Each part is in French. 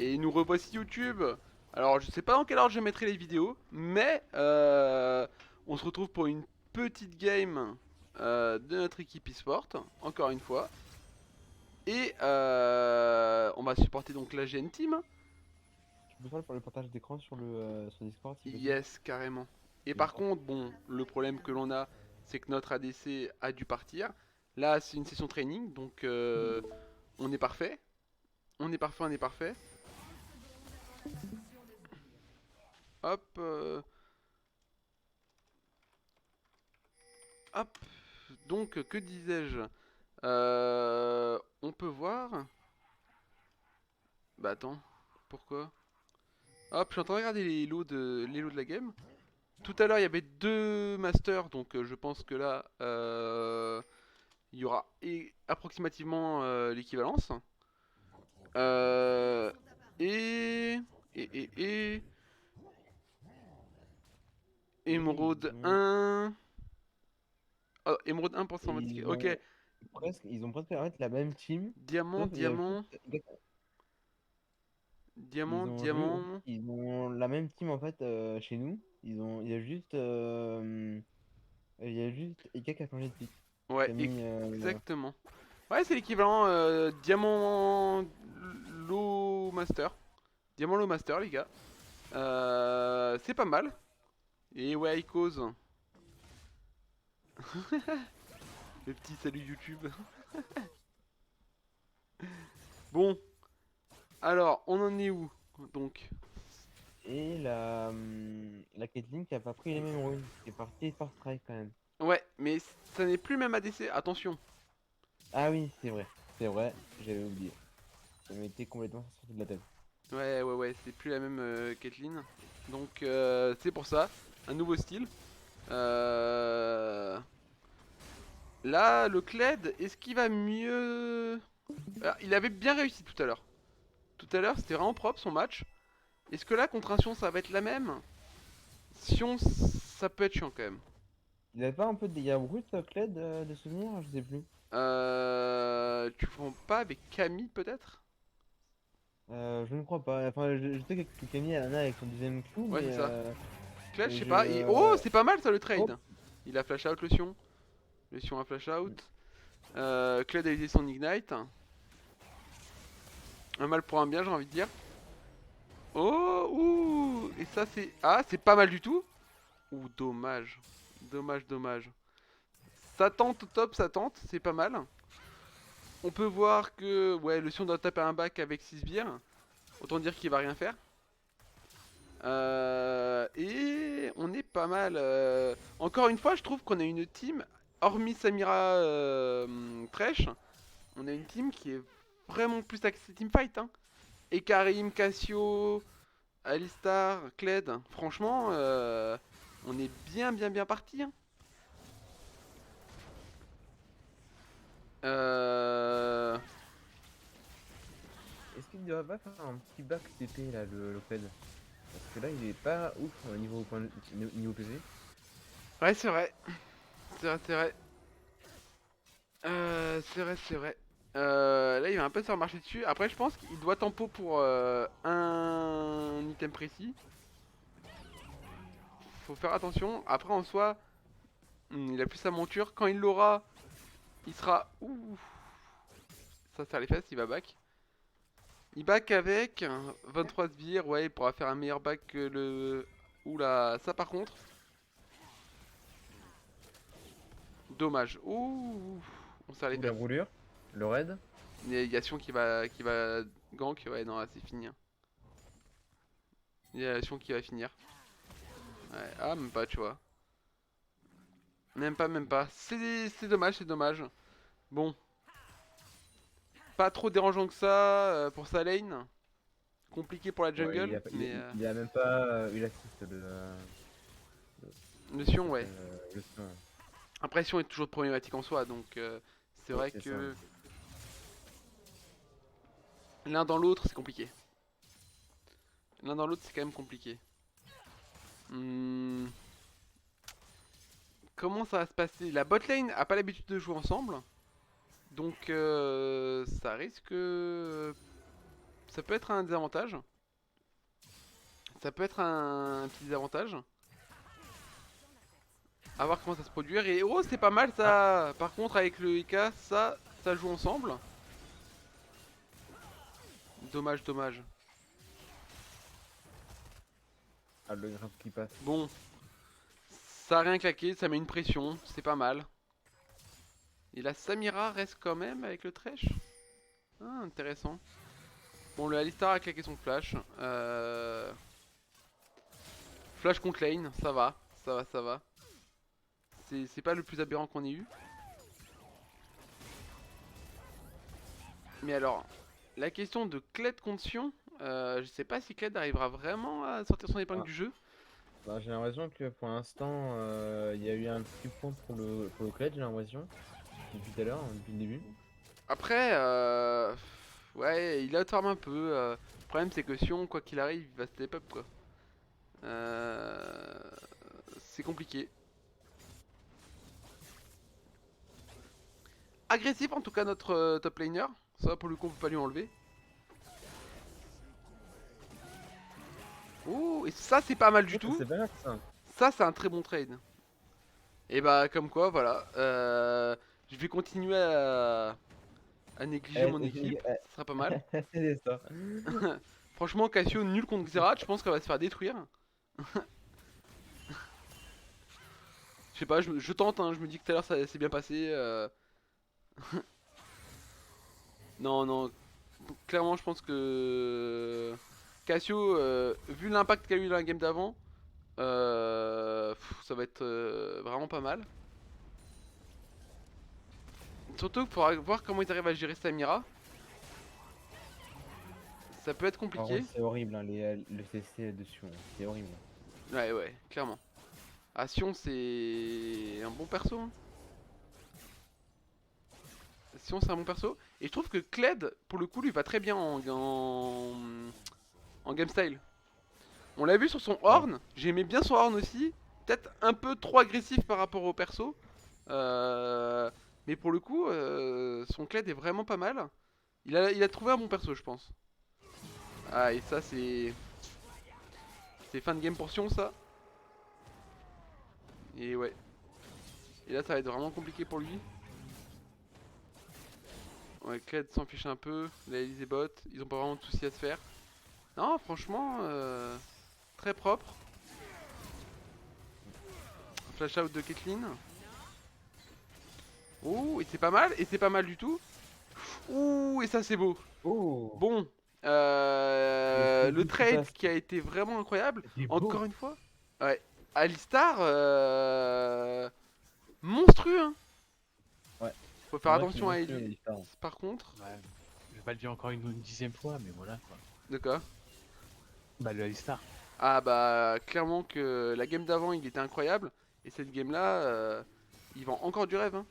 Et nous revoici YouTube. Alors je sais pas dans quelle ordre je mettrai les vidéos, mais on se retrouve pour une petite game de notre équipe e-sport, encore une fois. Et on va supporter donc la GN Team. Tu peux faire pour le partage d'écran sur Discord, s'il te plaît? Yes, carrément. Et par Merci. contre, bon, le problème que l'on a, c'est que notre ADC a dû partir. Là, c'est une session training, donc on est parfait. On est parfait, on est parfait. Hop, hop. Donc, que disais-je? On peut voir. Bah attends, pourquoi? Hop, je suis en train de regarder les lots de la game. Tout à l'heure, il y avait deux masters, donc je pense que là, il y aura approximativement l'équivalence. Euh, et, et Et Émeraude 1. Oh, Émeraude 1 pour cent tickets. ils Ok, ont ils ont presque en fait la même team, diamant, sauf il y a juste, diamant, diamant, ils ont juste, diamant. ils ont la même team en fait chez nous. Il y a juste Ika qui a changé de pick. Qui Ouais, a mis, exactement. Ouais, c'est l'équivalent diamant low master. Diamant low master, les gars. C'est pas mal. Et ouais, il cause. Le petit salut YouTube. Bon, alors, on en est où? Donc, et la Caitlyn qui a pas pris les mêmes runes, qui est partie par strike quand même. ouais, mais ça n'est plus le même ADC, attention. Ah oui, c'est vrai, j'avais oublié. Ça m'était complètement sorti de la tête. Ouais, ouais, ouais, c'est plus la même Caitlyn. Donc, c'est pour ça, un nouveau style. Euh... Là, le Kled, est-ce qu'il va mieux? Alors, il avait bien réussi tout à l'heure. Tout à l'heure, c'était vraiment propre son match. Est-ce que là, contre un Sion, ça va être la même? Sion, ça peut être chiant quand même. Il avait pas un peu de dégâts bruts, Kled, de souvenir? Je sais plus. Tu prends pas avec Camille peut-être? Je ne crois pas. Enfin, je sais que Camille elle en a avec son deuxième coup, Ouais, c'est mais ça. Kled, je sais pas. Oh, je. c'est pas mal ça le Hop. trade. Il a flash out le Sion. Le Sion a flash out. Kled a utilisé son Ignite. Un mal pour un bien, j'ai envie de dire. Oh, ouh. Et ça, c'est. Ah, c'est pas mal du tout. Ouh, dommage. Dommage, dommage. Ça tente au top, ça tente, c'est pas mal. On peut voir que ouais, le Sion doit taper un bac avec 6 sbires. Autant dire qu'il va rien faire. Et on est pas mal. Encore une fois, je trouve qu'on a une team, hormis Samira Thresh, on a une team qui est vraiment plus axée teamfight. Hein. Et Karim, Cassio, Alistar, Kled, franchement, on est bien, bien, bien parti. Hein. Euh, Est-ce qu'il ne devrait pas faire un petit back TP là, le Fed? Parce que là, il est pas ouf niveau PV. Ouais, c'est vrai. C'est vrai, c'est vrai. C'est vrai, c'est vrai. Là, il va un peu se faire marcher dessus. Après, je pense qu'il doit tempo pour un item précis. Faut faire attention. Après, en soi, il a plus sa monture. Quand il l'aura, il sera. Ouh, ça serre les fesses, il va back. Il back avec 23 sbires. Ouais, il pourra faire un meilleur back que le. Oula, ça par contre. Dommage. Ouh, on serre les Ou la fesses. brûlure, le raid. Il y a Sion qui va gank. Ouais, non, là, c'est fini. Hein. Il y a Sion qui va finir. Ouais, ah, même pas, tu vois. Même pas, même pas. C'est dommage, c'est dommage. Bon, pas trop dérangeant que ça pour sa lane. Compliqué pour la Ouais, jungle, mais il a même pas eu l'assist le comment ça Sion, ouais. s'appelle le Sion. Après, Sion est toujours problématique en soi, donc c'est Oui, vrai c'est ça. que l'un dans l'autre, c'est compliqué. L'un dans l'autre, c'est quand même compliqué. Hmm, comment ça va se passer? La bot lane a pas l'habitude de jouer ensemble, donc ça risque ça peut être un désavantage. Ça peut être un petit désavantage. À voir comment ça se produire. Et oh, c'est pas mal ça. Par contre, avec le Ika, ça joue ensemble. Dommage, dommage. Ah, le grave qui passe. Bon, ça a rien claqué, ça met une pression, c'est pas mal. Et la Samira reste quand même avec le Thresh. Ah, intéressant. Bon, le Alistar a claqué son flash. Flash contre lane, ça va, ça va, ça va. C'est pas le plus aberrant qu'on ait eu. Mais alors, la question de Kled contre Sion, je sais pas si Kled arrivera vraiment à sortir son épingle Ah. du jeu. Bah, j'ai l'impression que pour l'instant, il y a eu un petit point pour le clutch, j'ai l'impression. Depuis tout à l'heure, depuis le début. Après, ouais, il outfarm un peu. Le problème, c'est que Sion, quoi qu'il arrive, il va step up quoi. C'est compliqué. Agressif en tout cas notre top laner. Ça pour le coup on peut pas lui enlever. Oh, et ça c'est pas mal du tout. C'est pas mal ça. Ça c'est un très bon trade. Et bah comme quoi voilà. Je vais continuer à négliger mon équipe. Ce sera pas mal. C'est ça. Franchement Cassio nul contre Xerath, je pense qu'elle va se faire détruire. Je sais pas, je tente, hein, je me dis que tout à l'heure ça s'est bien passé. Non, non, clairement je pense que Cassio, vu l'impact qu'il a eu dans la game d'avant, ça va être vraiment pas mal. Surtout qu'il faudra voir comment ils arrivent à gérer Samira. Ça peut être En vrai, compliqué. c'est horrible, hein, le CC dessus, hein. C'est horrible. Ouais, ouais, clairement. Ah, Sion, c'est un bon perso. Hein. Sion, c'est un bon perso. Et je trouve que Kled, pour le coup, lui va très bien en game style. On l'a vu sur son horn. J'aimais bien son horn aussi. Peut-être un peu trop agressif par rapport au perso. Mais pour le coup, son Kled est vraiment pas mal. Il a trouvé un bon perso, je pense. Ah, et ça, c'est. C'est fin de game pour Sion, ça. Et ouais. Et là, ça va être vraiment compliqué pour lui. Ouais, Kled s'en fiche un peu. La Elise et Bot, ils ont pas vraiment de soucis à se faire. Non, franchement, très propre. Flash out de Caitlyn. Ouh, et c'est pas mal, et c'est pas mal du tout. Ouh, et ça c'est beau. Oh, Bon, le trade qui a été vraiment incroyable. c'est beau. Encore une fois. Ouais, Alistar, monstrueux. Hein. Ouais. Faut faire C'est vrai attention à qu'il est Ellie. monstrueux, Alistar. Par contre, Ouais, je vais pas le dire encore une dixième fois, mais voilà quoi. de quoi? Bah le Alistar. Ah bah clairement que la game d'avant il était incroyable. Et cette game là, il vend encore du rêve. Hein.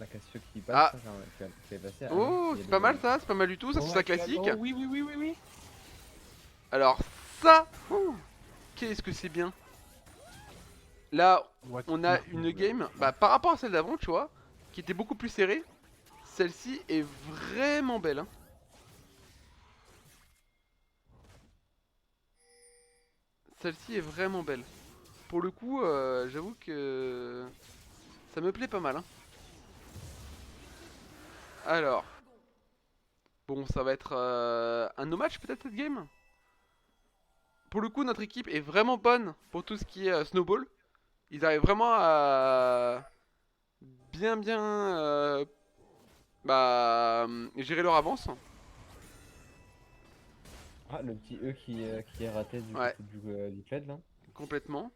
La Cassio qui passe, Ah. ça, qui est passé. Oh, c'est pas mal ça, c'est pas mal du tout, ça c'est sa classique. Oh, oui, oui, oui, oui, oui. Alors ça, qu'est-ce que c'est bien. Là, What on a the- une game, bah, par rapport à celle d'avant, tu vois, qui était beaucoup plus serrée. Celle-ci est vraiment belle. Hein. Celle-ci est vraiment belle. Pour le coup, j'avoue que ça me plaît pas mal. Hein. Alors, bon, ça va être un no match peut-être cette game. Pour le coup, notre équipe est vraiment bonne pour tout ce qui est snowball. Ils arrivent vraiment à bien gérer leur avance. Ah, le petit E qui est raté du Ouais. côté du Kled là. Complètement.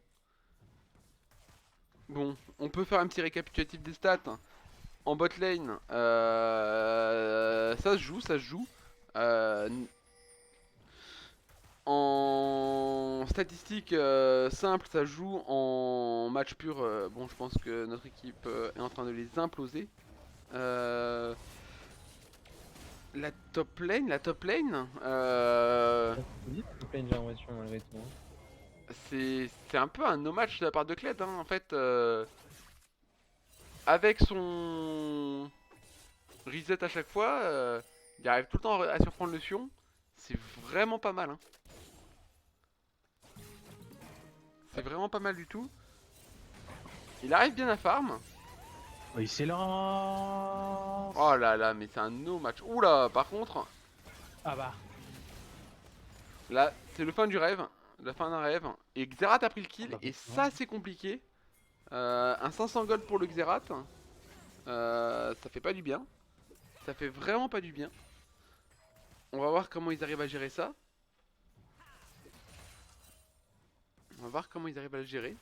Bon, on peut faire un petit récapitulatif des stats. En bot lane, ça se joue, ça se joue. En statistique simple, ça joue. En match pur, bon, je pense que notre équipe est en train de les imploser. La top lane, Oui, plein de génération malgré tout. Hein. c'est un peu un no match de la part de Kled. Hein, en fait, avec reset à chaque fois, il arrive tout le temps à surprendre le Sion. C'est vraiment pas mal. Hein. C'est vraiment pas mal du tout. Il arrive bien à farm. Oui, c'est lance. Oh là là, mais c'est un no match. Oula, par contre, Ah bah. là, c'est le fin du rêve. La fin d'un rêve. Et Xerath a pris le kill. bah, Et forcément. ça, c'est compliqué. Un 500 gold pour le Xerath. Ça fait pas du bien. Ça fait vraiment pas du bien. On va voir comment ils arrivent à gérer ça. On va voir comment ils arrivent à le gérer.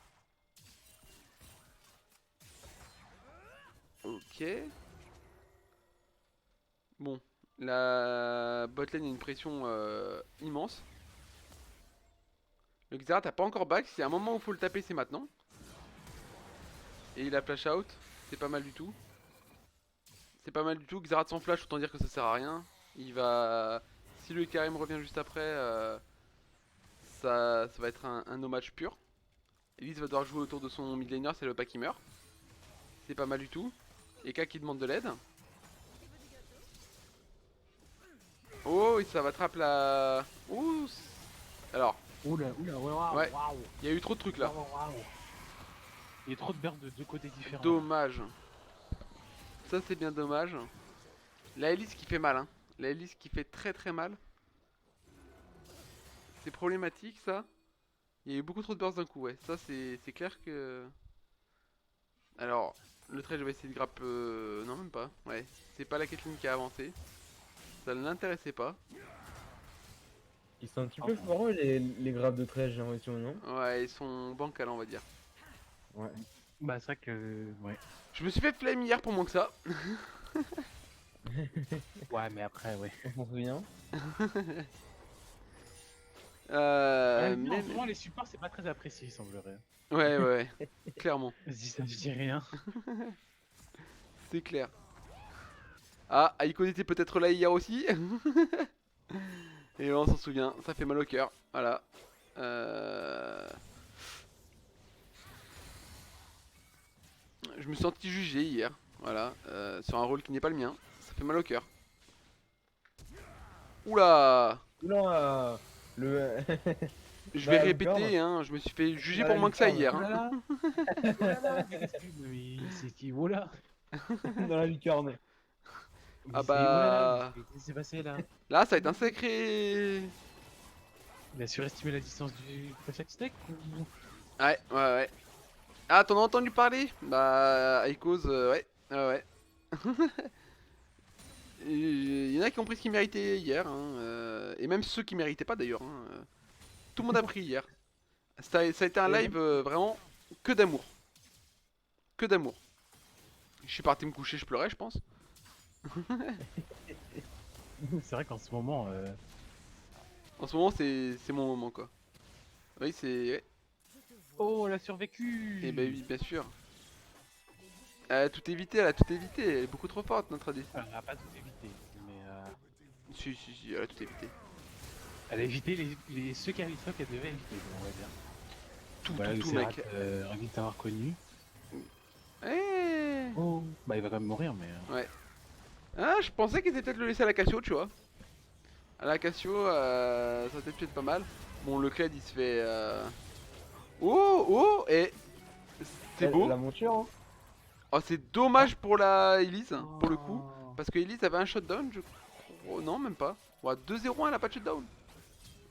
Ok. Bon. La botlane a une pression immense. Le Xerath a pas encore back. S'il y a un moment où il faut le taper, c'est maintenant. Et il a flash out. C'est pas mal du tout. C'est pas mal du tout. Xerath sans flash, autant dire que ça sert à rien. Il va... Si le Karim revient juste après, ça va être un no match pur. Elise va devoir jouer autour de son mid laner, c'est le pas qui meurt. C'est pas mal du tout. Eka qui demande de l'aide. Oh, et ça va trapper la... Ouh. Alors, Oula, waouh, Ouais. waouh. il y a eu trop de trucs là. Waouh, waouh. Il y a trop de bursts de deux côtés différents. Dommage. Ça c'est bien dommage. La Elise qui fait mal, hein. La Elise qui fait très très mal. C'est problématique ça. Il y a eu beaucoup trop de bursts d'un coup, ouais. Ça c'est clair que... Alors, le trade je vais essayer de grappe... Non même pas, ouais. C'est pas la Caitlyn qui a avancé. Ça ne l'intéressait pas. Ils sont un petit peu forts les grappes de trèche, j'ai l'impression, non? Ouais, ils sont bancals on va dire. Ouais. Bah, c'est vrai que. Ouais. Je me suis fait flame hier pour moins que ça. Ouais, mais après, ouais. On s'en souvient. En Mais... ce moment, les supports, c'est pas très apprécié, il semblerait. Ouais, ouais, clairement. Vas-y, ça ne dit rien. C'est clair. Ah, Aiko était peut-être là hier aussi. Et on s'en souvient, ça fait mal au cœur. Voilà. Je me suis senti jugé hier. Voilà. Sur un rôle qui n'est pas le mien. Ça fait mal au cœur. Oula. Oula le... Je Bah, vais le répéter, corps. hein. Je me suis fait juger Bah, pour la moins que ça lucarne. hier. Oh Hein. là là. Oh là là. Mais c'est qui? Oh là. Dans la lucarne. Ah Mais c'est- oh là là, bah. mais qu'est-ce qui s'est passé là? Là, ça va être un sacré. Il a surestimé la distance du Perfect Stack ou... Ouais, ouais, ouais. Ah, t'en as entendu parler? Bah, Aiko's, ouais, ouais, ouais. Il y en a qui ont pris ce qu'ils méritaient hier, hein, et même ceux qui méritaient pas d'ailleurs. Hein, tout le monde a pris hier. Ça a été un live vraiment que d'amour. Que d'amour. Je suis parti me coucher, je pleurais, je pense. C'est vrai qu'en ce moment, En ce moment, c'est mon moment, quoi. Oui, c'est... Ouais. oh, elle a survécu. Et bah oui, bien sûr. Elle a tout évité, elle a tout évité. Elle est beaucoup trop forte, notre AD. Elle a pas tout évité, mais Si, si, si, elle a tout évité. elle a évité ceux qu'elle devait éviter, on va dire. Tout, Voilà, tout, le tout, Serrat, mec. ravi de t'avoir connu. Eh Oh, bah il va quand même mourir, mais. Ouais. Ah, je pensais qu'ils allaient peut-être le laisser à la Cassio, tu vois. À la Cassio, ça va peut-être pas mal. Bon, le Kled il se fait. Oh, oh, et. C'est beau. La monture, hein. Oh, c'est dommage pour la Elise, pour le coup. Oh. Parce que Elise avait un shutdown, je crois. Oh, non, même pas. Ouais, 2-0-1, elle a pas de shutdown.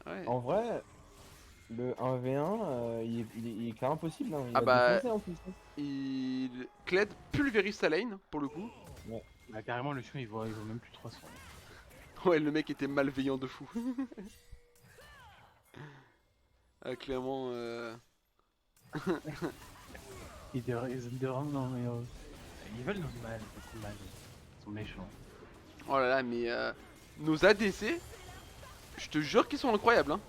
Ouais. En vrai, le 1v1, il est clairement possible. Hein. Il Ah a bah, défoncé en plus. Hein. Kled pulvérise sa lane, pour le coup. Bah, carrément, le chien il vaut même plus 300. Ouais, le mec était malveillant de fou. Ah, clairement. Non, mais. Ils veulent notre mal, beaucoup mal. Ils sont méchants. Oh là là, mais nos ADC, je te jure qu'ils sont incroyables. Hein.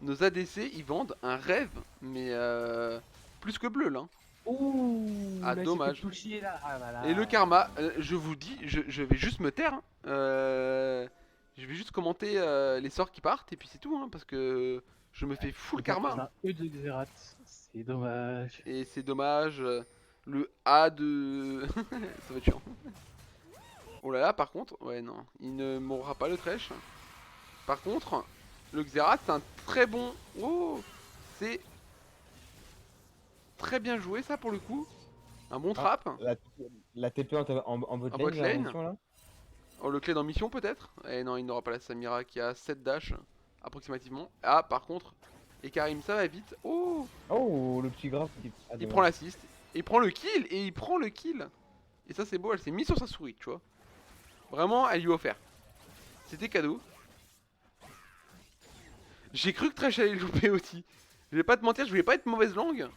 Nos ADC, ils vendent un rêve, mais plus que bleu là. Ouh, Ah, là, dommage. c'est fait toucher, là. Ah, là, là. Et le karma, je vous dis, je vais juste me taire. Hein. Je vais juste commenter les sorts qui partent et puis c'est tout, hein, parce que je me fais full karma. Hein. Un E de Xerath, c'est dommage. Et c'est dommage. le A de... Ça va être chiant. Oh là là, par contre, ouais non, il ne mourra pas le Thresh. Par contre, le Xerath c'est un très bon... Oh, c'est très bien joué ça pour le coup. Un bon Ah, trap. la TP en bot En lane, bot j'ai lane. l'impression là. Oh, le clé dans mission peut-être. Et non, il n'aura pas la Samira qui a 7 dash approximativement. Ah, par contre, et Karim ça va vite. Oh, Oh, le petit graphe qui. Ah, il dommage. prend l'assist. Il prend le kill et il prend le kill. Et ça c'est beau, elle s'est mise sur sa souris, tu vois. Vraiment, elle lui a offert. C'était cadeau. J'ai cru que Thresh allait louper aussi. Je vais pas te mentir, je voulais pas être mauvaise langue.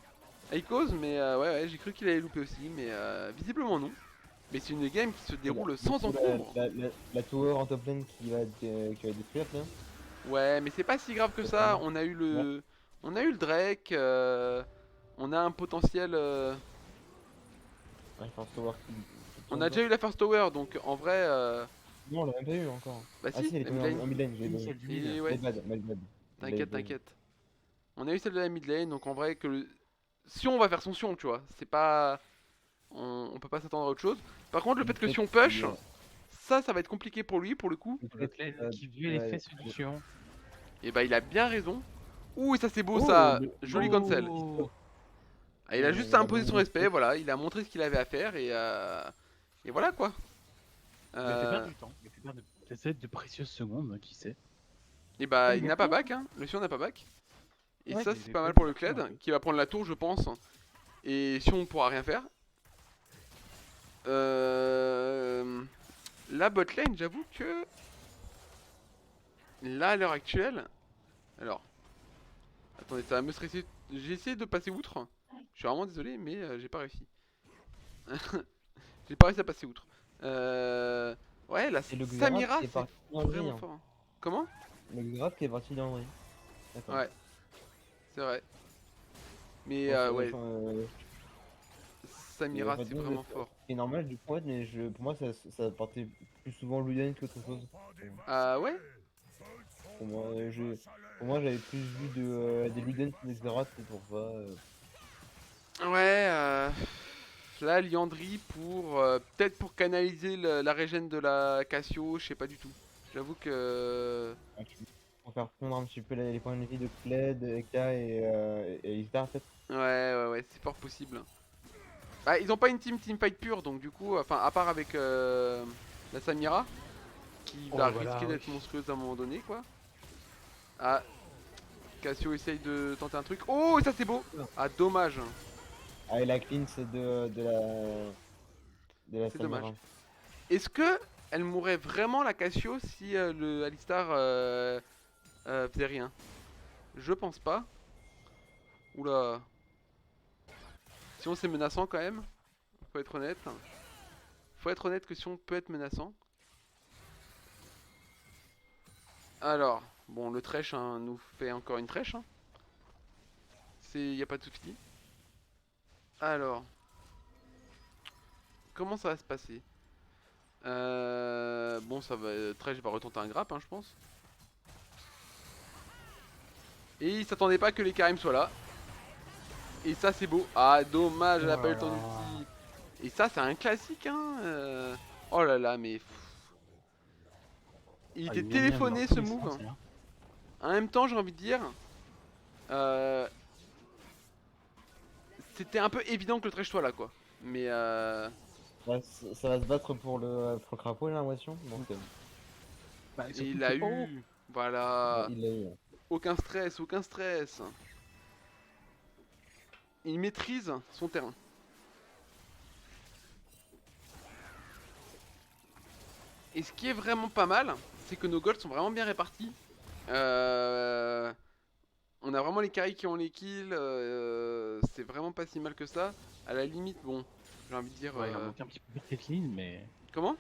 Cause, mais ouais, j'ai cru qu'il allait louper aussi, mais visiblement non. Mais c'est une game qui se déroule sans Du coup, encombre. la tower en top lane qui va détruire là. Ouais, mais c'est pas si grave que ça. On a eu le Drake. On a un potentiel. Ouais, enfin, tower On a déjà eu la first tower, donc en vrai. Non, on l'a même pas eu encore. Bah Ah si, si, elle est la tombée mid lane. en mid lane, j'ai Oui, donné. celle du Et mid. ouais, My bad. t'inquiète, t'inquiète. On a eu celle de la mid lane, donc en vrai que Sion va faire son Sion, tu vois. C'est pas. On peut pas s'attendre à autre chose. Par contre, le fait que Sion push, ça va être compliqué pour lui, pour le coup. Le clan qui veut les fesses du Sion. Et bah il a bien raison. Ouh, et ça c'est beau Oh, ça. le- Joli Oh. cancel. Ah, il a juste il a imposé son montré- respect, voilà, il a montré ce qu'il avait à faire et voilà quoi. Il a fait perdre du temps. Il a fait perdre peut-être de précieuses secondes, qui sait. Et bah Ah, il il n'a a pas fait. back, hein. Le Sion n'a pas back. Et Ouais, ça il c'est est pas mal fait pour le perdre, Kled ouais. qui va prendre la tour je pense. Et Sion pourra rien faire. La bot lane j'avoue que là à l'heure actuelle. Alors. Attendez, ça va me stresser. J'ai essayé de passer outre. Je suis vraiment désolé mais j'ai pas réussi. J'ai pas réussi à passer outre. Ouais, la Et le Xerath Samira, qui est c'est parti en vrille, vraiment hein. fort. Comment? Le Xerath qui est parti dans vrille. D'accord. Ouais, c'est vrai. Mais Enfin, ouais, enfin, Samira, enfin, c'est nous, vraiment fort. c'est normal du coup, ouais, mais pour moi ça partait plus souvent Luden qu'autre chose. Ah ouais? Pour moi, pour moi j'avais plus vu des Luden que des Xerath, c'est pour ça. Ouais, là, Liandry pour. Peut-être pour canaliser la régène de la Cassio, je sais pas du tout. J'avoue que. Pour faire fondre un petit peu les points de vie de Kled, Eka et Istar peut-être. Ouais, c'est fort possible. Bah, ils ont pas une teamfight pure, donc du coup, enfin, à part avec la Samira, qui Oh, va voilà, risquer oui. d'être monstrueuse à un moment donné, quoi. Ah, Cassio essaye de tenter un truc. Oh, et ça c'est beau! Ah, dommage. Ah, et la cleanse de la C'est dommage. Samira. Est-ce que elle mourrait vraiment la Cassio si le Alistar faisait rien? Je pense pas. Oula. Sion c'est menaçant quand même. Faut être honnête. Faut être honnête que Sion peut être menaçant. Alors, bon le Thresh hein, nous fait encore une Thresh. Hein. Y a pas de souci. Alors. Comment ça va se passer? Bon ça va. Thresh va retenter un grappe hein, je pense. Et il s'attendait pas que les Karim soient là. Et ça c'est beau. Ah dommage, elle a pas eu le temps d'ulti. Et ça c'est un classique hein. Oh là là mais. Il Ah, était il vient bien téléphoné dans ce tous les move. sens, là. En même temps j'ai envie de dire. C'était un peu évident que le Thresh soit là quoi. Mais Ouais, ça va se battre pour le crapaud, j'ai l'impression. Donc, Bah, et surtout il que a c'est pas haut. eu. Voilà. il l'a eu. Aucun stress, aucun stress. Il maîtrise son terrain. Et ce qui est vraiment pas mal, c'est que nos golds sont vraiment bien répartis. On a vraiment les carries qui ont les kills. C'est vraiment pas si mal que ça. À la limite, bon, j'ai envie de dire. Ouais, il en manquait un petit peu pour Caitlyn, mais. Comment?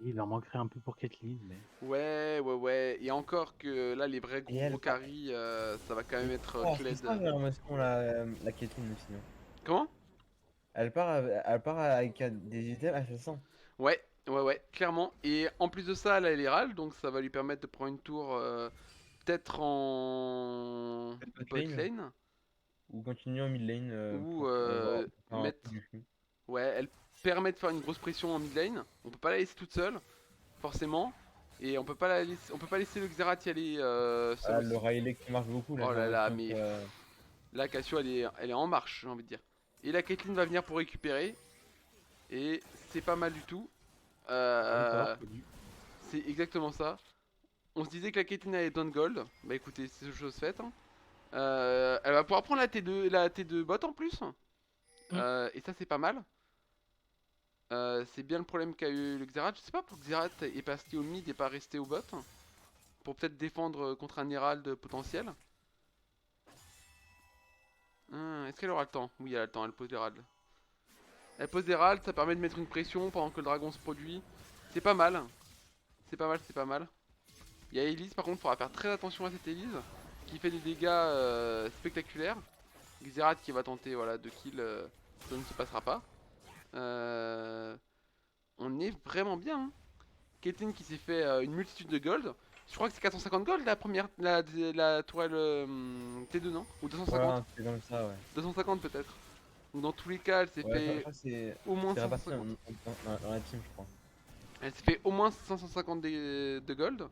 Il en manquerait un peu pour Caitlyn, mais. Ouais. Et encore que là, les vrais Et elle gros carries, ça va quand même être Oh, Kled. c'est ça, j'ai l'impression, la Caitlyn aussi. Hein. Comment? Elle part avec des items assassins. Ouais, clairement. Et en plus de ça, elle a l'Herald, donc ça va lui permettre de prendre une tour peut-être en Bot bot lane. lane. ou continuer en mid lane Ou pour faire un peu mettre... du flux. Ouais, elle permet de faire une grosse pression en mid lane. On peut pas la laisser toute seule, forcément. Et on peut pas laisser le Xerath y aller seul Ah, le aussi. Rayleigh qui marche beaucoup là, Oh j'ai là là, l'impression mais que. là Cassio elle est en marche, j'ai envie de dire. Et la Caitlyn va venir pour récupérer. Et c'est pas mal du tout. Encore Euh, connu. c'est exactement ça. On se disait que la Caitlyn allait down gold. Bah écoutez, c'est chose faite, hein. Elle va pouvoir prendre la T2 bot en plus. Et ça c'est pas mal. C'est bien le problème qu'a eu le Xerath. Je sais pas pourquoi Xerath est passé au mid et pas resté au bot. Pour peut-être défendre contre un Herald potentiel. Est-ce qu'elle aura le temps? Oui, elle a le temps, elle pose l'Herald. Elle pose l'Herald, ça permet de mettre une pression pendant que le dragon se produit. C'est pas mal. C'est pas mal, c'est pas mal. Il y a Elise, par contre, il faudra faire très attention à cette Elise. Qui fait des dégâts spectaculaires. Xerath qui va tenter voilà, de kill, ça ne se passera pas. Euh, on est vraiment bien. Hein. Caitlyn qui s'est fait une multitude de gold. Je crois que c'est 450 gold la première, la tourelle T2 non? Ou Ouais, 250? un truc comme ça, ouais. 250 peut-être. Donc dans tous les cas, elle s'est Ouais, je fait crois que c'est au moins réparti 550. dans la team, je crois. Elle s'est fait au moins 550 de gold.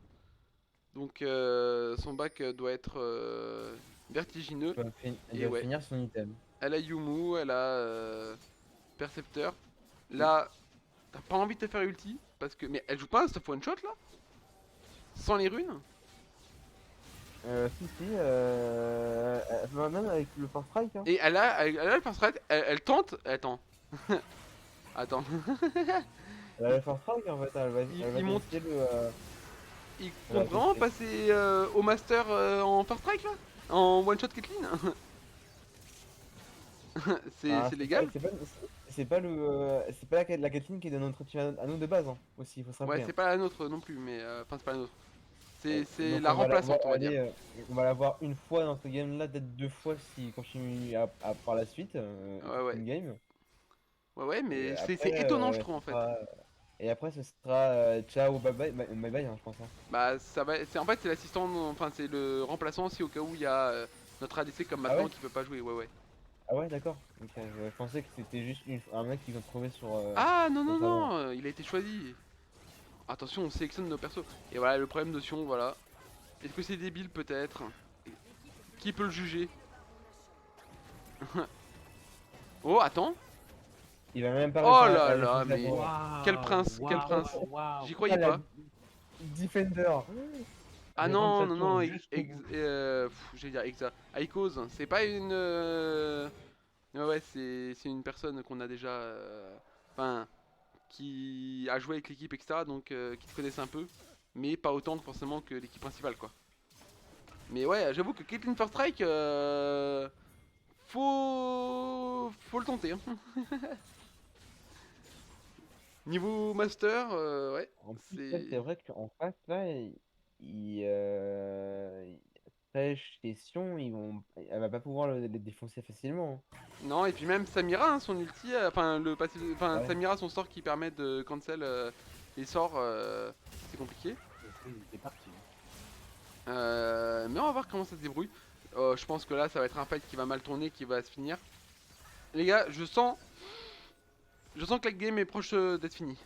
Donc son bac doit être vertigineux. Elle Et doit ouais, finir son item. elle a Yumu, elle a Percepteur. Là, t'as pas envie de te faire ulti parce que. Mais elle joue pas un stuff one shot là? Sans les runes? Si, même avec le Force Strike, hein. Et elle a le first rate, elle tente. Attends. Attends. Elle a le Force Strike en fait, elle va Il monte. tester Il elle va compte vraiment tester. passer au master en first strike là? En one shot Caitlyn? Ah, C'est légal? c'est pas la Kathleen qui est dans notre team à nous de base, hein, aussi, il faut se Ouais, rappeler, hein. c'est pas la nôtre non plus, mais. Enfin, c'est pas la nôtre. C'est Donc la on va la voir remplaçante, on va dire. aller, on va la voir une fois dans ce game là, peut-être deux fois s'il continue par la suite, Ouais, ouais. une game. Ouais, ouais, Et mais c'est après, étonnant, je trouve en fait. ce sera ciao, bye bye, hein, je pense, hein. Bah, ça va. En fait, c'est l'assistant. Enfin, c'est le remplaçant aussi au cas où il y a notre ADC comme Ah maintenant ouais? qui peut pas jouer. Ouais, ouais. Ah ouais, d'accord. Ok, je pensais que c'était juste un mec qu'ils ont trouvé Ah, non, sur le non, salon. non, il a été choisi. Attention, on sélectionne nos persos. Et voilà, le problème de Sion, voilà. Est-ce que c'est débile peut-être? Qui peut le juger? Oh, attends. Il va même pas Oh réussir là à là, défoncer la mais tour. quel prince, quel prince. Waouh. J'y Ah, croyais la pas. Defender. Ah Défendre non, sa non, tour non, jusqu'au bout. j'allais dire Exa. Aikos, c'est pas une. Ouais, ouais, c'est une personne qu'on a déjà. Enfin, qui a joué avec l'équipe, etc. Donc, qui se connaissent un peu. Mais pas autant que forcément que l'équipe principale, quoi. Mais ouais, j'avoue que Caitlyn First Strike, faut le tenter. Hein. Niveau master, ouais, En plus, là, c'est c'est. vrai qu'en face, là, Pêche et Sion, elle va pas pouvoir les défoncer facilement, Non, et puis même Samira, hein, son ulti, enfin le passif, hein. enfin Ouais. Samira, son sort qui permet de cancel les sorts, c'est compliqué. C'est parti. Mais on va voir comment ça se débrouille. Je pense que là, ça va être un fight qui va mal tourner, qui va se finir. Les gars, je sens que la game est proche d'être finie.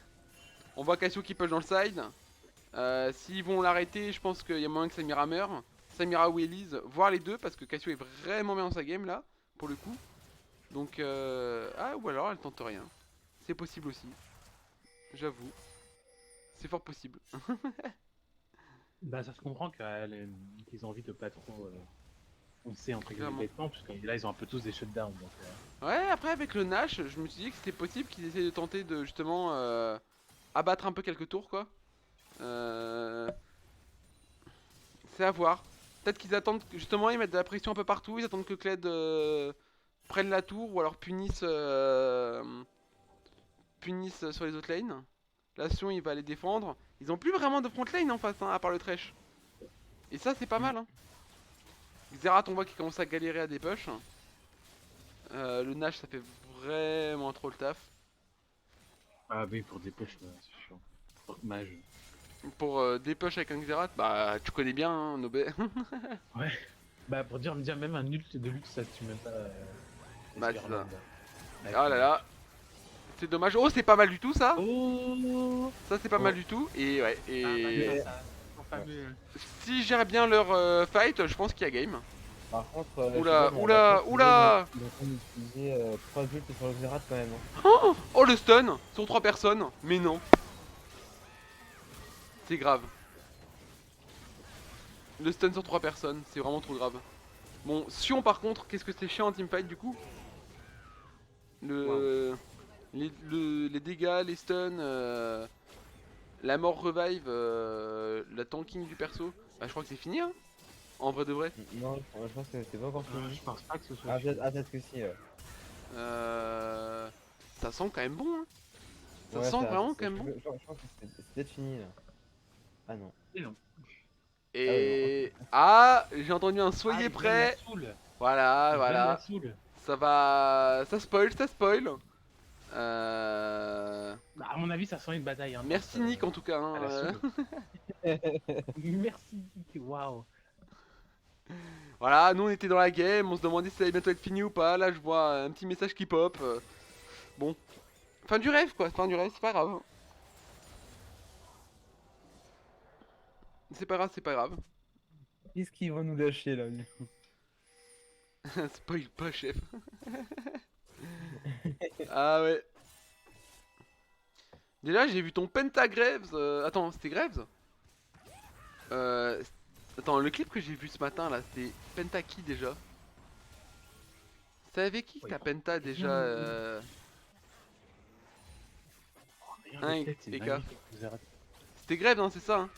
On voit Cassio qui push dans le side. S'ils vont l'arrêter, je pense qu'il y a moyen que Samira meure. Samira ou Elise, voire les deux, parce que Cassio est vraiment bien dans sa game là, pour le coup. Donc, ah, ou alors elle tente rien. C'est possible aussi, j'avoue. C'est fort possible. Bah, ça se comprend qu'ils ont envie de pas trop foncer entre guillemets Clairement. les plans, parce que là ils ont un peu tous des shutdowns. Donc, Ouais, après avec le Nash, je me suis dit que c'était possible qu'ils essaient de tenter de justement abattre un peu quelques tours quoi. Euh, C'est à voir. Peut-être qu'ils attendent, justement, ils mettent de la pression un peu partout, ils attendent que Kled prenne la tour ou alors punissent sur les autres lanes. Là, Sion il va les défendre. Ils ont plus vraiment de front lane en face, hein, à part le Thresh. Et ça, c'est pas mal. Hein. Xerath, on voit qu'il commence à galérer à des push. Le Nash, ça fait vraiment trop le taf. Ah oui, pour des push, c'est chiant. Pour mage. Pour des push avec un Xerath, bah tu connais bien, hein, Nobé. Ouais. Bah, pour dire même un ult de luxe, ça tue même pas. Bah, Esper c'est ça. Lambda. Avec Oh là là, c'est dommage. Oh, c'est pas mal du tout ça. Oh. Ça, c'est pas mal du tout. Et ouais, Ah, bah, et ça, son fameux. si gère bien leur fight, je pense qu'il y a game. Par contre, je sais Oula, pas, mais oula, oula. ils ont quand même utilisé 3 ults sur le Xerath quand même. Hein. Oh, le stun sur 3 personnes. Mais non, c'est grave. Le stun sur 3 personnes, c'est vraiment trop grave. Bon, Sion par contre, qu'est-ce que c'est chiant en teamfight du coup. Les dégâts, les stuns, la mort revive, la tanking du perso. Bah, je crois que c'est fini, hein. En vrai de vrai. Non, je pense que c'est pas encore fini. Je pense pas que ce soit. Ah, peut-être que si. Euh, Ça sent quand même bon, hein. Ça Ouais, sent vraiment quand même je, bon. je pense que c'est peut-être fini là. Ah non. Et non. Et ah, j'ai entendu un Ah, soyez il vient de la prêts. saoule. Voilà, Il vient de la voilà. saoule. Ça va, ça spoil, ça spoil. Euh... Bah, à mon avis, ça sent une bataille. Hein, Merci Nick en tout cas. à la Hein. saoule. Merci. Waouh. Voilà, nous on était dans la game, on se demandait si ça allait bientôt être fini ou pas. Là, je vois un petit message qui pop. Bon, fin du rêve quoi, fin du rêve, c'est pas grave. C'est pas grave, c'est pas grave. Qu'est-ce qu'ils vont nous lâcher là du coup? Spoil pas, chef. Ah ouais. Déjà, j'ai vu ton Pentagraves. Attends, c'était Graves euh... Attends, le clip que j'ai vu ce matin là, c'était Penta qui déjà? C'est avec qui que Ouais, t'as Penta déjà Regarde Hein, les têtes, c'est Eka. magnifique. Vous arrêtez. C'était Graves, hein, c'est ça hein.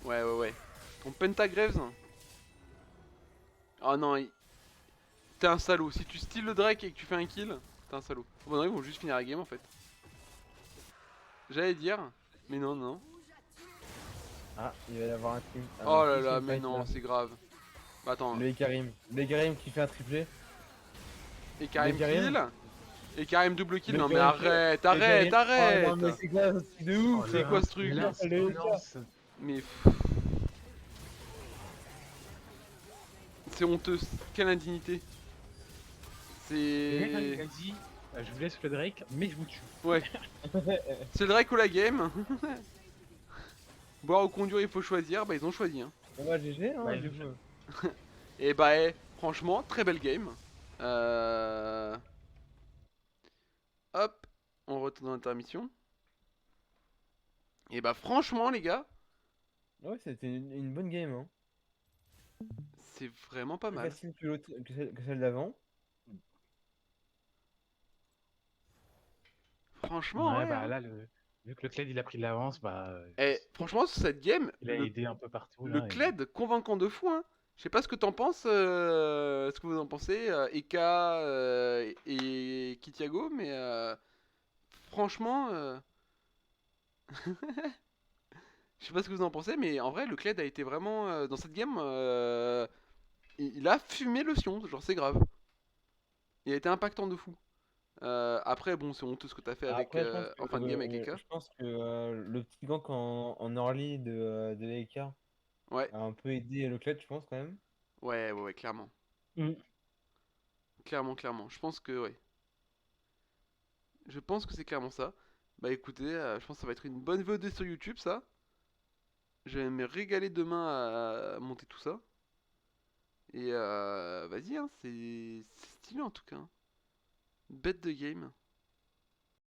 Ouais, ouais, ouais. Ton Pentagraves. Oh non, t'es un salaud. Si tu steals le Drake et que tu fais un kill, t'es un salaud. Bon, non, ils vont juste finir la game en fait. J'allais dire, mais non, non. Ah, il va y avoir un team. Oh un là petit là, team mais fight, non, là. c'est grave. Bah, attends, Le Ikarim. Le Ikarim qui fait un triplé. et Karim Karim. kill. Et Karim double kill. Le Non, mais Karim qui- arrête, le arrête, Karim- Oh non, arrête. mais c'est quoi ce truc de ouf? c'est quoi ce truc L'insolence. Mais c'est honteux. Quelle indignité. Le mec, il C'est. a dit je vous laisse le Drake, mais je vous tue. Ouais. C'est le Drake ou la game. Boire ou conduire, il faut choisir. Bah, ils ont choisi. Hein. On va GG, hein, Ouais, du je- coup. Et bah, franchement, très belle game. Hop, on retourne dans l'intermission. Et bah, franchement, les gars, Ouais, c'était une bonne game, hein. c'est vraiment pas Plus mal. facile que celle d'avant. Franchement, Ouais, ouais. bah Hein. là, vu que le Kled il a pris de l'avance, bah. Et franchement, sur cette game, Il a aidé un peu partout. le Là, et- Kled convaincant de fou. Hein. Je sais pas ce que t'en penses, ce que vous en pensez, Eka et Kitiago, mais franchement, je sais pas ce que vous en pensez, mais en vrai, le Kled a été vraiment dans cette game, il a fumé le Sion, genre c'est grave. Il a été impactant de fou. Après, bon, c'est honteux ce que t'as fait avec Après, je pense que, en fin de game avec Eka. le petit gank en early de EK Ouais, a un peu aidé le clutch, je pense, quand même. ouais, ouais, ouais, clairement. Mm. Clairement, clairement. Je pense que, ouais. Je pense que c'est clairement ça. Bah écoutez, je pense que ça va être une bonne VOD sur YouTube, ça. Je vais me régaler demain à monter tout ça. Et vas-y, hein, c'est stylé en tout cas. Hein. Bête de game.